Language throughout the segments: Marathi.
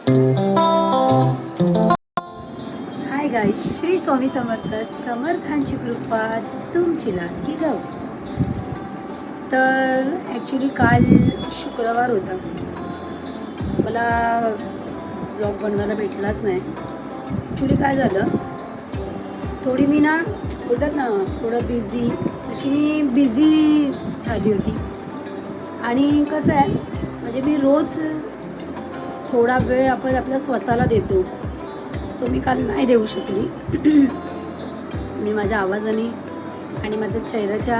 Hi guys, Shri Swami Samarth. समर्थांची कृपा तुमची लाडकी जाऊ. तर ॲक्च्युली काल शुक्रवार होता, मला ब्लॉग बनवायला भेटलाच नाही. ॲक्च्युली काय झालं, थोडी मी ना बोलतात ना थोडं बिझी, अशी मी बिझी झाली होती. आणि कसं आहे म्हणजे मी रोज थोडा वेळ आपण आपल्या स्वतःला देतो, तो मी काल नाही देऊ शकली. मी माझ्या आवाजाने आणि माझ्या चेहऱ्याच्या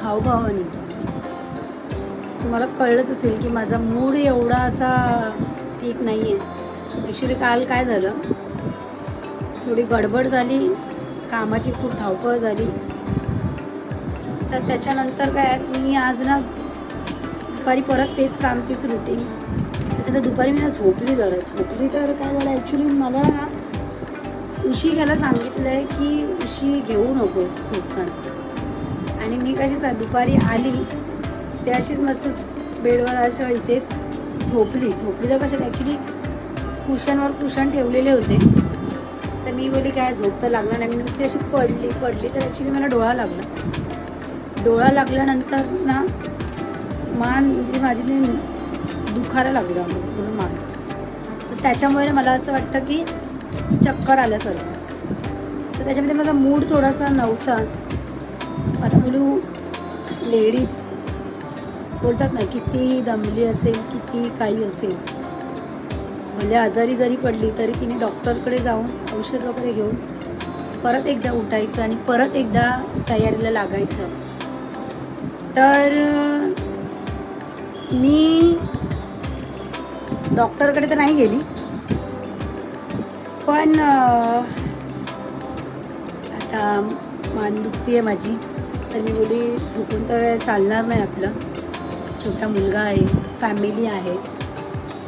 हावभावाने तुम्हाला कळलंच असेल की माझा मूड एवढा असा ठीक नाही आहे. ॲक्च्युली काल काय झालं, थोडी गडबड झाली, कामाची खूप धावपळ झाली. तर त्याच्यानंतर काय मी आज ना दुपारी परत तेच काम तेच रुटीन, त्याच्यानंतर दुपारी मी ना झोपली तर काय झालं, ॲक्च्युली मला ना उशी घ्यायला सांगितलं आहे की उशी घेऊ नकोस झोपताना. आणि मी कशी दुपारी आली ते अशीच मस्त बेडवर अशा इथेच झोपली तर कशात ॲक्च्युली कुशनवर कुशन ठेवलेले होते. तर मी बोलली काय झोप तर लागणार नाही, मी नुसती अशी पडली तर ॲक्च्युली मला डोळा लागल्यानंतर ना मान म्हणजे माझी दुखायला लागलं, माझं पूर्ण मान. तर त्याच्यामुळे मला असं वाटतं की चक्कर आल्यासारखं. तर त्याच्यामध्ये माझा मूड थोडासा नव्हता. आता बोलू, लेडीज बोलतात ना किती दमली असेल, किती काही असेल, म्हणजे आजारी जरी पडली तरी तिने डॉक्टरकडे जाऊन औषध वगैरे घेऊन परत एकदा उठायचं आणि परत एकदा तयारीला लागायचं. तर मी डॉक्टरकडे तर नाही गेली, पण आता मान दुखती आहे माझी. तर मी बोली झोपून तर चालणार नाही आपलं, छोटा मुलगा आहे, फॅमिली आहे.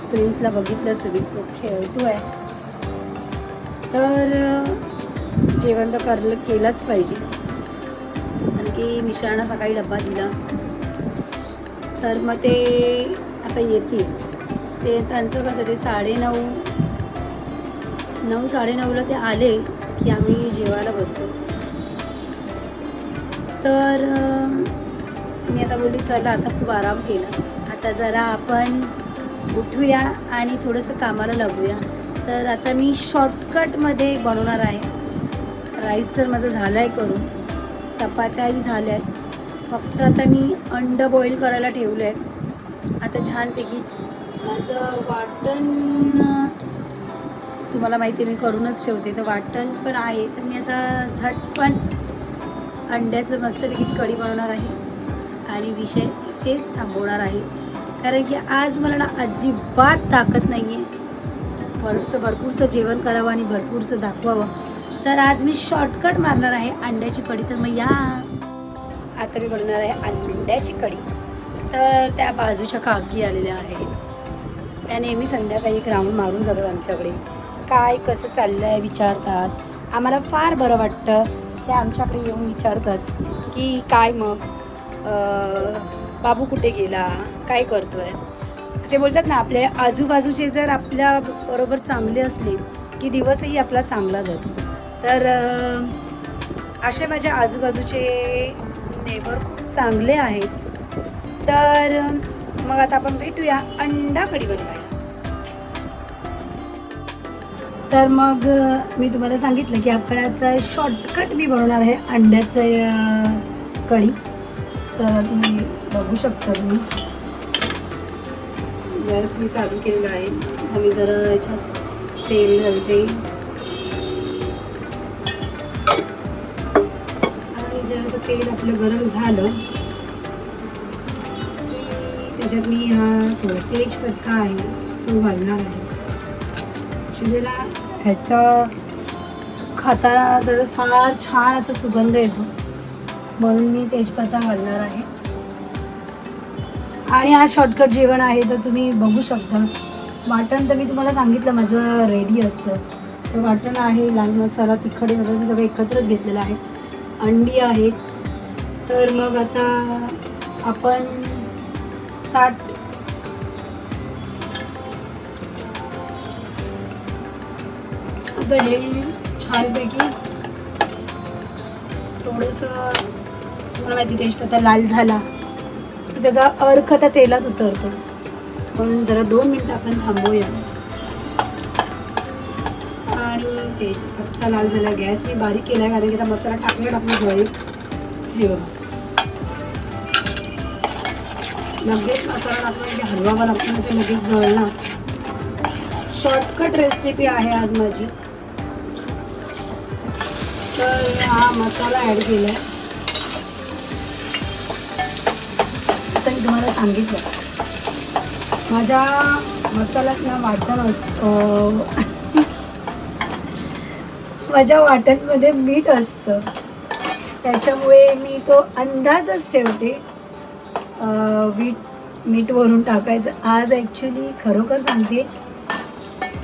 प्रिन्सला बघितलं सगळी, तो खेळतो आहे. तर जेवण तर केलंच पाहिजे. आणखी मिस्टरांना सकाळी डब्बा दिला, तर मग ते आता येतील. ते त्यांचं कसं ते 9:30ला ते आले की आम्ही जेवायला बसतो. तर मी आता बोलली चला आता खूप आराम केला, आता जरा आपण उठूया आणि थोडंसं कामाला लागूया. तर आता मी शॉर्टकटमध्ये बनवणार आहे. राईस तर माझं झालं आहे करून, चपात्याही झाल्या आहेत, फक्त आता मी अंड बॉईल करायला ठेवलं आहे. आता छानपैकी माझं वाटण तुम्हाला माहिती आहे मी करूनच ठेवते, तर वाटण पण आहे. तर मी आता झटपण अंड्याचं मस्तपैकी कढी बनवणार आहे आणि विषय इथेच थांबवणार आहे. कारण की आज मला ना अजिबात ताकद नाही आहे भरपूरसं जेवण करावं आणि भरपूरसं दाखवावं. तर आज मी शॉर्टकट मारणार आहे अंड्याची कढी. तर मग या आता मी बनवणार आहे अंड्याची कढी. तर त्या बाजूच्या काकी आलेल्या आहेत, त्या नेहमी संध्याकाळी एक राऊंड मारून जातात आमच्याकडे, काय कसं चाललं आहे विचारतात. आम्हाला फार बरं वाटतं, त्या आमच्याकडे येऊन विचारतात की काय मग बाबू कुठे गेला, काय करतो आहे. असे बोलतात ना, आपल्या आजूबाजूचे जर आपल्या बरोबर चांगले असले की दिवसही आपला चांगला जातो. तर असे माझ्या आजूबाजूचे नेबर खूप चांगले आहेत. तर मग आता आपण भेटूया अंडा कढी बनवायला. तर मग मी तुम्हाला सांगितलं की आपण आता शॉर्टकट मी बनवणार आहे अंड्याचं कढी. तर तुम्ही बघू शकता, तुम्ही गॅस मी चालू केलेला आहे. आम्ही जरा याच्यात तेल घालते आणि जर तेल आपलं गरम झालं त्याच्यात मी हा थोडा तेजपत्ता आहे तो घालणार आहे. शिजेला ह्याचा खाताना त्याचा फार छान असा सुगंध येतो, म्हणून मी तेजपत्ता घालणार आहे. आणि हा शॉर्टकट जेवण आहे, तर तुम्ही बघू शकता. वाटण तर मी तुम्हाला सांगितलं माझं रेडी असतं. तर वाटण आहे, लाल मसाला, तिखट वगैरे सगळं एकत्रच घेतलेलं आहे, अंडी आहेत. तर मग आता आपण स्टार्ट. आता हे छानपैकी थोडंसं, मला माहिती तेजपत्ता लाल झाला तर त्याचा अर्क त्या तेलात उतरतो, पण जरा 2 मिनिटं आपण थांबूया. आणि तेजपत्ता लाल झाला, गॅस मी बारीक केला कारण की आता मसाला टाकून जाईल. हे बघा, लगेच मसाला टाकून की हलवावा लागतो ना, ते लगेच जळणार. शॉर्टकट रेसिपी आहे आज माझी. तर हा मसाला ॲड केला आहे. असं मी तुम्हाला सांगितलं, माझ्या मसाल्यात ना वाटण असतं, माझ्या वाटणमध्ये मीठ असतं, त्याच्यामुळे मी तो अंदाजच ठेवते मीठ वरून टाकायचं. आज ॲक्च्युली खरोखर सांगते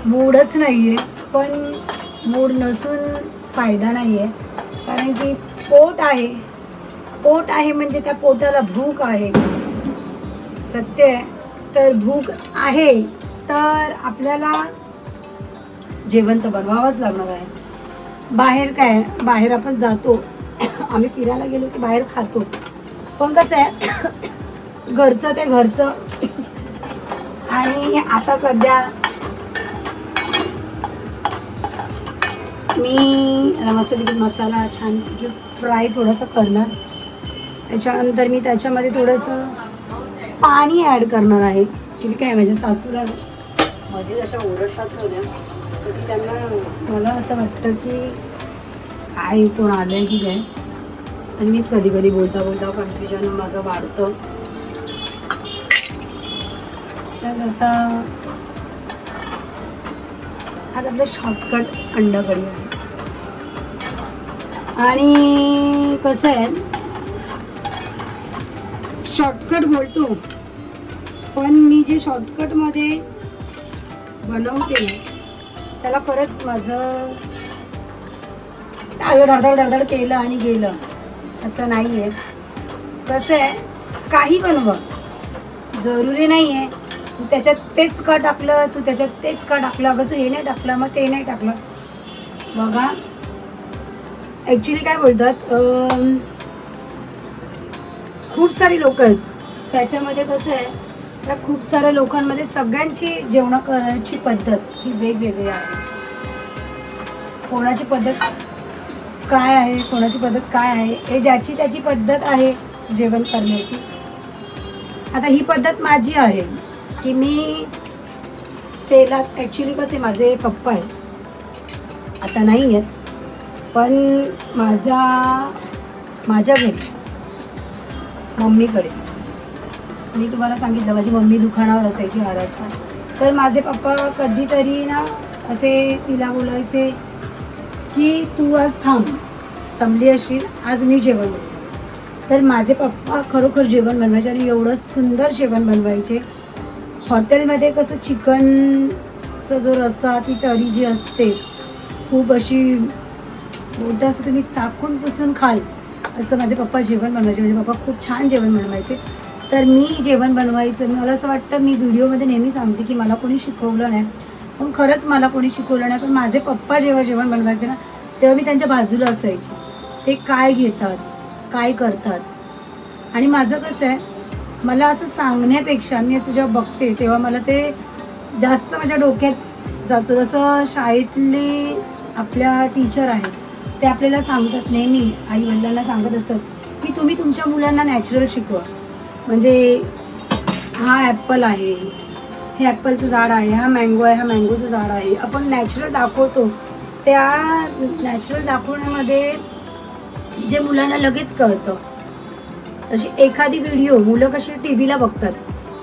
मूडच नाही आहे, पण मूड नसून फायदा नाही आहे, कारण की पोट आहे म्हणजे त्या पोटाला भूक आहे. सत्य आहे. तर भूक आहे तर आपल्याला जेवण तर बनवावंच लागणार आहे. बाहेर काय, बाहेर आपण जातो, आम्ही फिरायला गेलो की बाहेर खातो, पण कसं आहे घरचं ते घरचं. आणि आता सध्या मी मसाला छानपैकी फ्राय थोडंसं करणार. त्याच्यानंतर मी त्याच्यामध्ये थोडंसं पाणी ॲड करणार आहे. ठीक आहे, माझ्या सासूला मध्ये जशा ओरडतात होत्या तर त्यांना मला असं वाटतं की काय कोण आलं आहे की काय, आणि मीच कधी कधी बोलता कन्फ्युजन माझं वाढतं. तर आता आज आपलं शॉर्टकट अंडा कढी आहे. आणि कसं आहे, शॉर्टकट बोलतो, पण मी जे शॉर्टकटमध्ये बनवते त्याला खरंच माझं धडधड केलं आणि गेलं असं नाही आहे. कसं आहे, काही बनवा, जरुरी नाही आहे तू त्याच्यात तेच का टाकलं, तू त्याच्यात तेच का टाकलं, अगं तू हे नाही टाकलं मग ते नाही टाकलं. बघा ॲक्च्युली काय बोलतात, खूप सारी लोक आहेत त्याच्यामध्ये. कसं आहे, त्या खूप साऱ्या लोकांमध्ये सगळ्यांची जेवण करायची पद्धत ही वेगवेगळी आहे. कोणाची पद्धत काय आहे, कोणाची पद्धत काय आहे, हे ज्याची त्याची पद्धत आहे जेवण करण्याची. आता ही पद्धत माझी आहे की मी तेलात, ॲक्च्युली कसे माझे पप्पा आहेत, आता नाही आहेत, पण माझ्या घरी मम्मीकडे मी तुम्हाला सांगितलं माझी मम्मी दुकानावर असायची हाराच्या. तर माझे पप्पा कधीतरी ना असे तिला बोलायचे की तू आज थांबली असशील, आज मी जेवण बनवते. तर माझे पप्पा खरोखर जेवण बनवायचे आणि एवढं सुंदर जेवण बनवायचे. हॉटेलमध्ये कसं चिकनचा जो रस्सा, ती तरी जी असते खूप अशी मोठं असं तुम्ही चाकून पुसून खाल असं माझे पप्पा जेवण बनवायचे. माझे पप्पा खूप छान जेवण बनवायचे. तर मी जेवण बनवायचं, मला असं वाटतं, मी व्हिडिओमध्ये नेहमी सांगते की मला कोणी शिकवलं नाही, पण खरंच मला कोणी शिकवलं नाही. पण माझे पप्पा जेव्हा जेवण बनवायचे ना तेव्हा मी त्यांच्या बाजूला असायची, ते काय घेतात काय करतात. आणि माझं कसं आहे, मला असं सांगण्यापेक्षा मी असं जेव्हा बघते तेव्हा मला ते जास्त माझ्या डोक्यात जातं. जसं शाळेतले आपल्या टीचर आहेत ते आपल्याला सांगतात, नेहमी आई वडिलांना सांगत असतात की तुम्ही तुमच्या मुलांना नॅचरल शिकवा. म्हणजे हा ॲपल आहे, हे ॲपलचं झाड आहे, हा मँगो आहे, हा मँगोचं झाड आहे. आपण नॅचरल दाखवतो, त्या नॅचरल दाखवण्यामध्ये जे मुलांना लगेच कळतं. तशी एखादी व्हिडिओ मुलं कशी टी व्हीला बघतात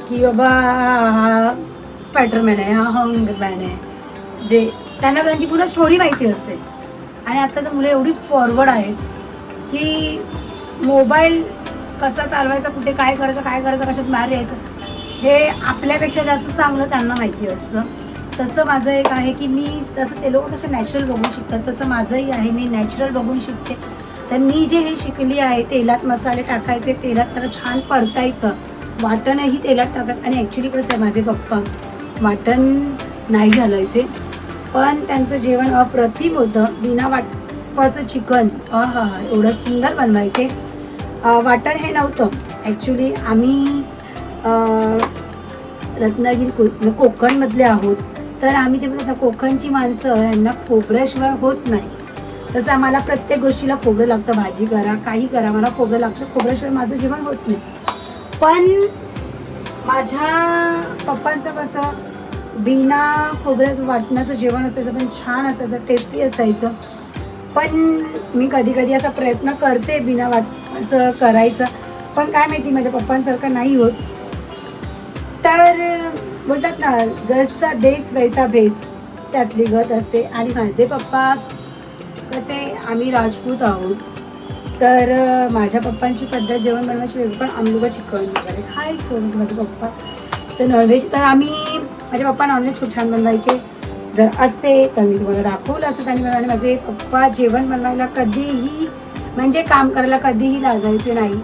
की बाबा हा स्पायडरमॅन आहे, हा हंगरमॅन आहे, जे त्यांना त्यांची पुन्हा स्टोरी माहिती असते. आणि आत्ताचं मुलं एवढी फॉरवर्ड आहेत की मोबाईल कसा चालवायचा, कुठे काय करायचं, कशात बाहेर यायचं, हे आपल्यापेक्षा जास्त चांगलं त्यांना माहिती असतं. तसं माझं एक आहे की मी तसं, ते लोक तसं नॅचरल बघून शिकतात, तसं माझंही आहे, मी नॅचरल बघून शिकते. तर मी जे हे शिकली आहे, तेलात मसाले टाकायचे, तेलात त्याला छान परतायचं, वाटणही तेलात टाकत. आणि ॲक्च्युली कसं आहे, माझे पप्पा वाटण नाही घालायचे, पण त्यांचं जेवण अप्रतिम होतं. बिना वाटपाचं चिकन एवढं सुंदर बनवायचे. वाटण हे नव्हतं ॲक्च्युली. आम्ही रत्नागिरी कोकणमधले आहोत, तर आम्ही ते बोलतो कोकणची माणसं यांना खोबऱ्याशिवाय होत नाही. तसं आम्हाला प्रत्येक गोष्टीला खोबरं लागतं. भाजी करा, काही करा, मला खोबरं लागतं. खोबऱ्याशिवाय माझं जेवण होत नाही. पण माझ्या पप्पांचं कसं बिना खोबऱ्याचं वाटणाचं जेवण असायचं, पण छान असायचं, टेस्टी असायचं. पण मी कधी कधी असा प्रयत्न करते बिना वाटणाचं करायचं, पण काय माहिती माझ्या पप्पांसारखं नाही होत. तर बोलतात ना, जसा देश वैसा भेस, त्यातली गत असते. आणि माझे पप्पा कसे, आम्ही राजपूत आहोत, तर माझ्या पप्पांची पद्धत जेवण बनवायची वेगळी. पण आम्ही लोक चिकन वगैरे खायचो. माझे पप्पा तर नॉनव्हेज, तर माझे पप्पा नॉनव्हेज खूप छान बनवायचे. जर असते तर मी तुम्हाला दाखवलं असं त्यांनी. आणि माझे पप्पा जेवण बनवायला कधीही, म्हणजे काम करायला कधीही लाजायचे नाही.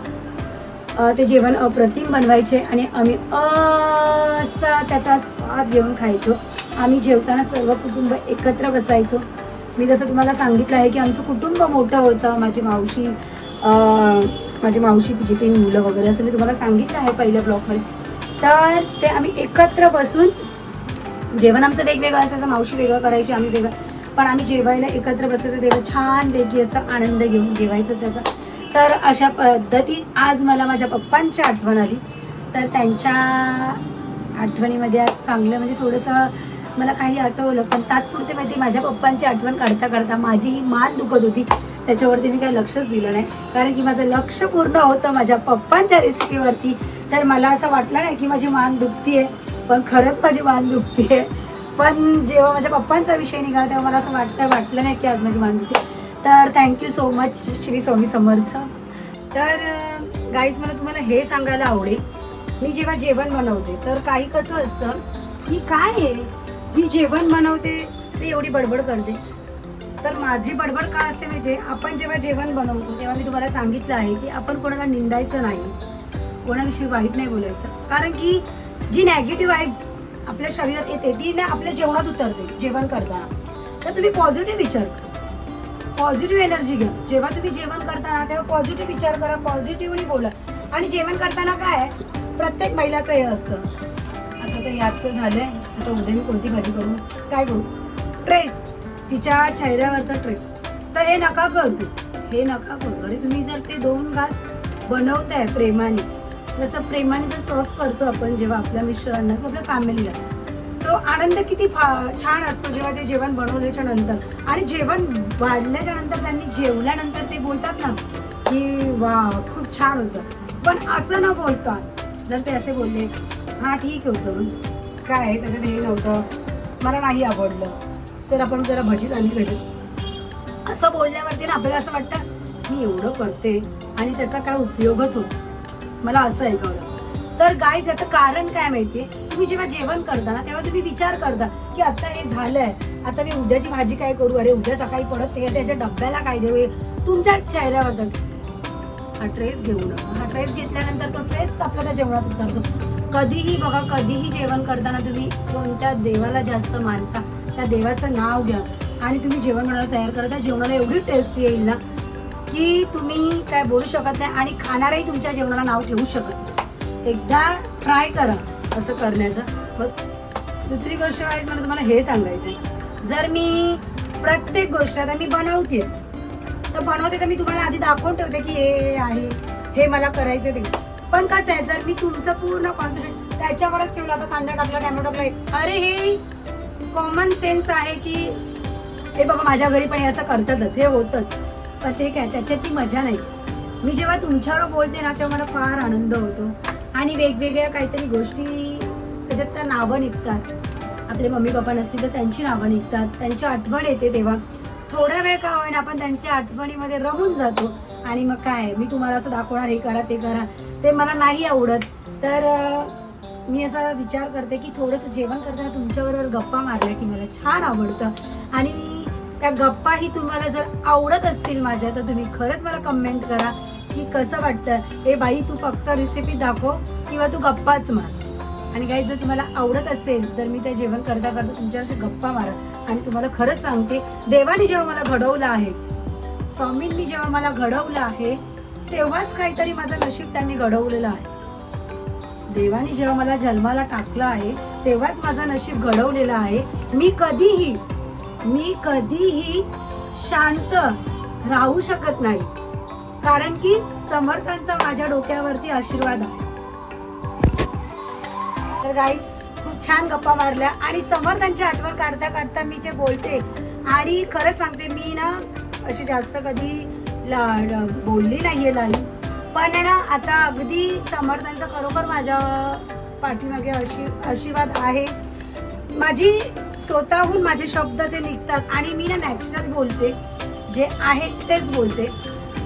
ते जेवण अप्रतिम बनवायचे आणि आम्ही असा त्याचा स्वाद घेऊन खायचो. आम्ही जेवताना सर्व कुटुंब एकत्र बसायचो. मी जसं तुम्हाला सांगितलं आहे की आमचं कुटुंब मोठं होतं. माझी मावशी तिची 3 मुलं वगैरे असं मी तुम्हाला सांगितलं आहे पहिल्या ब्लॉगमध्ये. तर ते आम्ही एकत्र बसून जेवण आमचं वेगवेगळं असायचं. मावशी वेगळं करायची, आम्ही वेगळं, पण आम्ही जेवायला एकत्र बसायचं. तेव्हा छानपैकी असं आनंद घेऊन जेवायचं त्याचा. तर अशा पद्धतीत आज मला माझ्या पप्पांची आठवण आली. तर त्यांच्या आठवणीमध्ये आज चांगलं म्हणजे थोडंसं मला काही आठवलं, पण तात्पुरते माहिती माझ्या पप्पांची आठवण काढता काढता माझी ही मान दुखत होती. त्याच्यावरती मी काही लक्षच दिलं नाही, कारण की माझं लक्ष पूर्ण होतं माझ्या पप्पांच्या रेसिपीवरती. तर मला असं वाटलं नाही की माझी मान दुखतीये, पण खरंच माझी मान दुखतीये. पण जेव्हा माझ्या पप्पांचा विषय निघाला तेव्हा मला असं वाटलं नाही की आज माझी मान दुखते. तर thank you so much Shri Swami Samarth. तर गाईज, मला तुम्हाला हे सांगायला आवडेल, मी जेव्हा जेवण बनवते तर काही कसं असतं की काय आहे, मी जेवण बनवते ते एवढी बडबड करते. तर माझी बडबड का असते माहिती आहे, आपण जेव्हा जेवण बनवतो तेव्हा मी तुम्हाला सांगितलं आहे की आपण कोणाला निंदायचं नाही, कोणाविषयी वाईट नाही बोलायचं. कारण की जी नॅगेटिव्ह वाईब्स आपल्या शरीरात येते ती ना आपल्या जेवणात उतरते जेवण करताना. तर तुम्ही पॉझिटिव्ह विचार करा, पॉझिटिव्ह एनर्जी घ्या. जेव्हा तुम्ही जेवण करताना तेव्हा पॉझिटिव्ह विचार करा, पॉझिटिव्हली बोला. आणि जेवण करताना काय, प्रत्येक महिलाचं हे असतं, आता ते याचं झालंय, आता उद्या मी कोणती भाजी करू, काय करू, ट्रेस्ट, तिच्या चेहऱ्यावरचं ट्रेस्ट. तर हे नका करू, हे नका करू. अरे तुम्ही जर ते 2 घास बनवताय प्रेमाने, जसं प्रेमाने जर सर्व करतो आपण जेव्हा आपल्या मिस्टरांना किंवा आपल्या फॅमिलीला, तो आनंद किती छान असतो जेव्हा ते जेवण बनवल्याच्या नंतर. आणि जेवण वाढल्याच्या नंतर, त्यांनी जेवल्यानंतर ते बोलतात ना की वा खूप छान होतं. पण असं न बोलता जर ते असे बोलले, हां ठीक होतं, काय त्याच्यात हे नव्हतं, मला नाही आवडलं, तर आपण जरा भजीच आणली पाहिजे, असं बोलल्यावरती ना आपल्याला असं वाटतं मी एवढं करते आणि त्याचा काय उपयोगच होतो. मला असं ऐकवलं. तर गाईज, याचं कारण काय माहितीये, तुम्ही जेव्हा जेवण करता ना तेव्हा तुम्ही विचार करता की आता हे झालंय, आता मी उद्याची भाजी काय करू, अरे उद्या सकाळी परत त्याच्या डब्याला काय देऊ. तुमच्या चेहऱ्यावरचा हा ट्रेस घेऊ नका. हा ट्रेस घेतल्यानंतर तो ट्रेस आपल्या त्या जेवणात उतरतो. कधीही बघा, कधीही जेवण करताना तुम्ही कोणत्या देवाला जास्त मानता त्या देवाचं नाव घ्या आणि तुम्ही जेवण बनायला तयार करा. त्या जेवणाला एवढी टेस्ट येईल ना की तुम्ही काय बोलू शकत नाही आणि खाणारही तुमच्या जेवणाला नाव ठेवू शकत नाही. एकदा ट्राय करा असं करण्याचं. मग दुसरी गोष्ट काय, मला तुम्हाला हे सांगायचं, जर मी प्रत्येक गोष्ट आता मी बनवते तर मी तुम्हाला आधी दाखवून ठेवते की हे आहे, हे मला करायचं ते. पण कसं आहे, जर मी तुमचं पूर्ण कॉन्सन्ट्रेट त्याच्यावरच ठेवलं, आता कांदा टाकला, टॅमॅटो टाकला, अरे हे कॉमन सेन्स आहे की हे बाबा माझ्या घरी पण हे असं करतातच, हे होतच, पण ते काय त्याच्यात ती मजा नाही. मी जेव्हा तुमच्यावर बोलते ना तेव्हा मला फार आनंद होतो आणि वेगवेगळ्या काहीतरी गोष्टी त्याच्यात त्या नावं निघतात. आपले मम्मी पप्पा नसतील तर त्यांची नावं निघतात, त्यांची आठवण येते. तेव्हा थोडा वेळ का होईना आपण त्यांच्या आठवणीमध्ये रमून जातो. आणि मग काय, मी तुम्हाला असं दाखवणार हे करा ते करा, ते मला नाही आवडत. तर मी असा विचार करते की थोडंसं जेवण करताना तुमच्याबरोबर गप्पा मारल्या की मला छान आवडतं. आणि त्या गप्पाही तुम्हाला जर आवडत असतील माझ्या, तर तुम्ही खरंच मला कमेंट करा की कसं वाटतं. हे बाई तू फक्त रेसिपी दाखव किंवा तू गप्पाच मार. आणि गाईज जर तुम्हाला आवडत असेल, जर मी ते जेवण करता करता तुमच्याशी गप्पा मारत, आणि तुम्हाला खरंच सांगते, देवाने जेव्हा मला घडवलं आहे, स्वामींनी जेव्हा मला घडवलं आहे, तेव्हाच काहीतरी माझं नशीब त्यांनी घडवलेलं आहे. देवाने जेव्हा मला जन्माला टाकलं आहे, तेव्हाच माझं नशीब घडवलेलं आहे. मी कधीही शांत राहू शकत नाही, कारण की समर्थांचा माझ्या डोक्यावरती आशीर्वाद आहे. तर गाईस, खूप छान गप्पा मारल्या आणि समर्थांची आठवण काढता काढता मी जे बोलते, आणि खरंच सांगते, मी ना अशी जास्त कधी बोलली नाहीये लाईव्ह, पण ना आता अगदी समर्थांचा खरोखर माझ्या पाठीमागे आशीर्वाद आहे. माझी स्वतःहून माझे शब्द ते निघतात आणि मी ना नॅचरल बोलते, जे आहे तेच बोलते,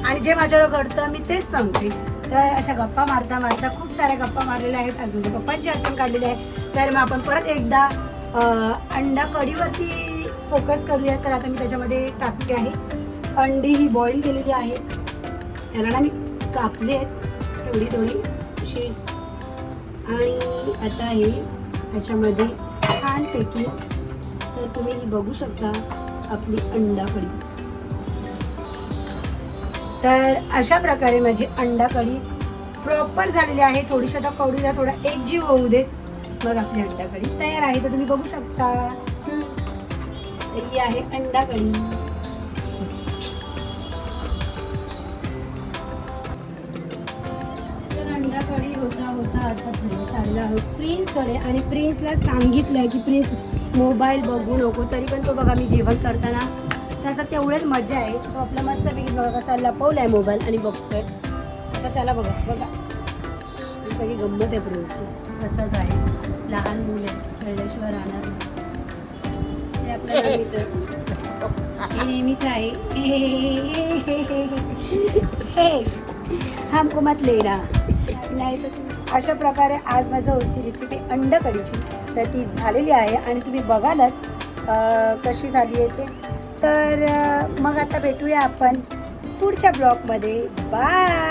आणि जे माझ्यावर घडतं मी तेच सांगते. तर अशा गप्पा मारता मारता खूप साऱ्या गप्पा मारलेल्या आहेत, आज माझ्या पप्पांची आठवण काढलेली आहे. तर मग आपण परत एकदा अंडा कढीवरती फोकस करूया. तर आता मी त्याच्यामध्ये टाकते आहे अंडी, ही बॉईल केलेली आहेत, याला ना मी कापले आहेत थोडी अशी, आणि आता हे ह्याच्यामध्ये छानपैकी, तर तुम्ही ही बघू शकता आपली अंडा कढी. तर अशा प्रकारे माझी अंडा कढी प्रॉपर झालेली आहे. थोडीशी आता कढीला थोडा एकजीव होऊ दे, मग आपली अंडा कढी तयार आहे. तर तुम्ही बघू शकता, ही आहे अंडा कढी. अंडा कढी होता आता थोडं साडला आहोत प्रिन्सकडे, आणि प्रिन्सला सांगितलंय की प्रिन्स मोबाईल बघू नको, तरी पण तो बघा मी जेवण करताना त्याचा तेवढेच मजा आहे. तो आपला मस्तपैकी बघा कसा लपवलाय मोबाईल आणि बघतोय. आता त्याला बघा ही सगळी गंमत आहे प्रिन्सची. तसंच आहे, लहान मुलं खेळल्याशिवाय राहणार नाही, ते आपल्या नेहमीच आहे. हमको मत लेना नाही. तर अशा प्रकारे आज माझं होती रेसिपी अंडा कढीची, तर ती झालेली आहे आणि तुम्ही बघालच कशी झाली आहे ते. तर मग आता भेटूया आपण पुढच्या ब्लॉगमध्ये. बाय.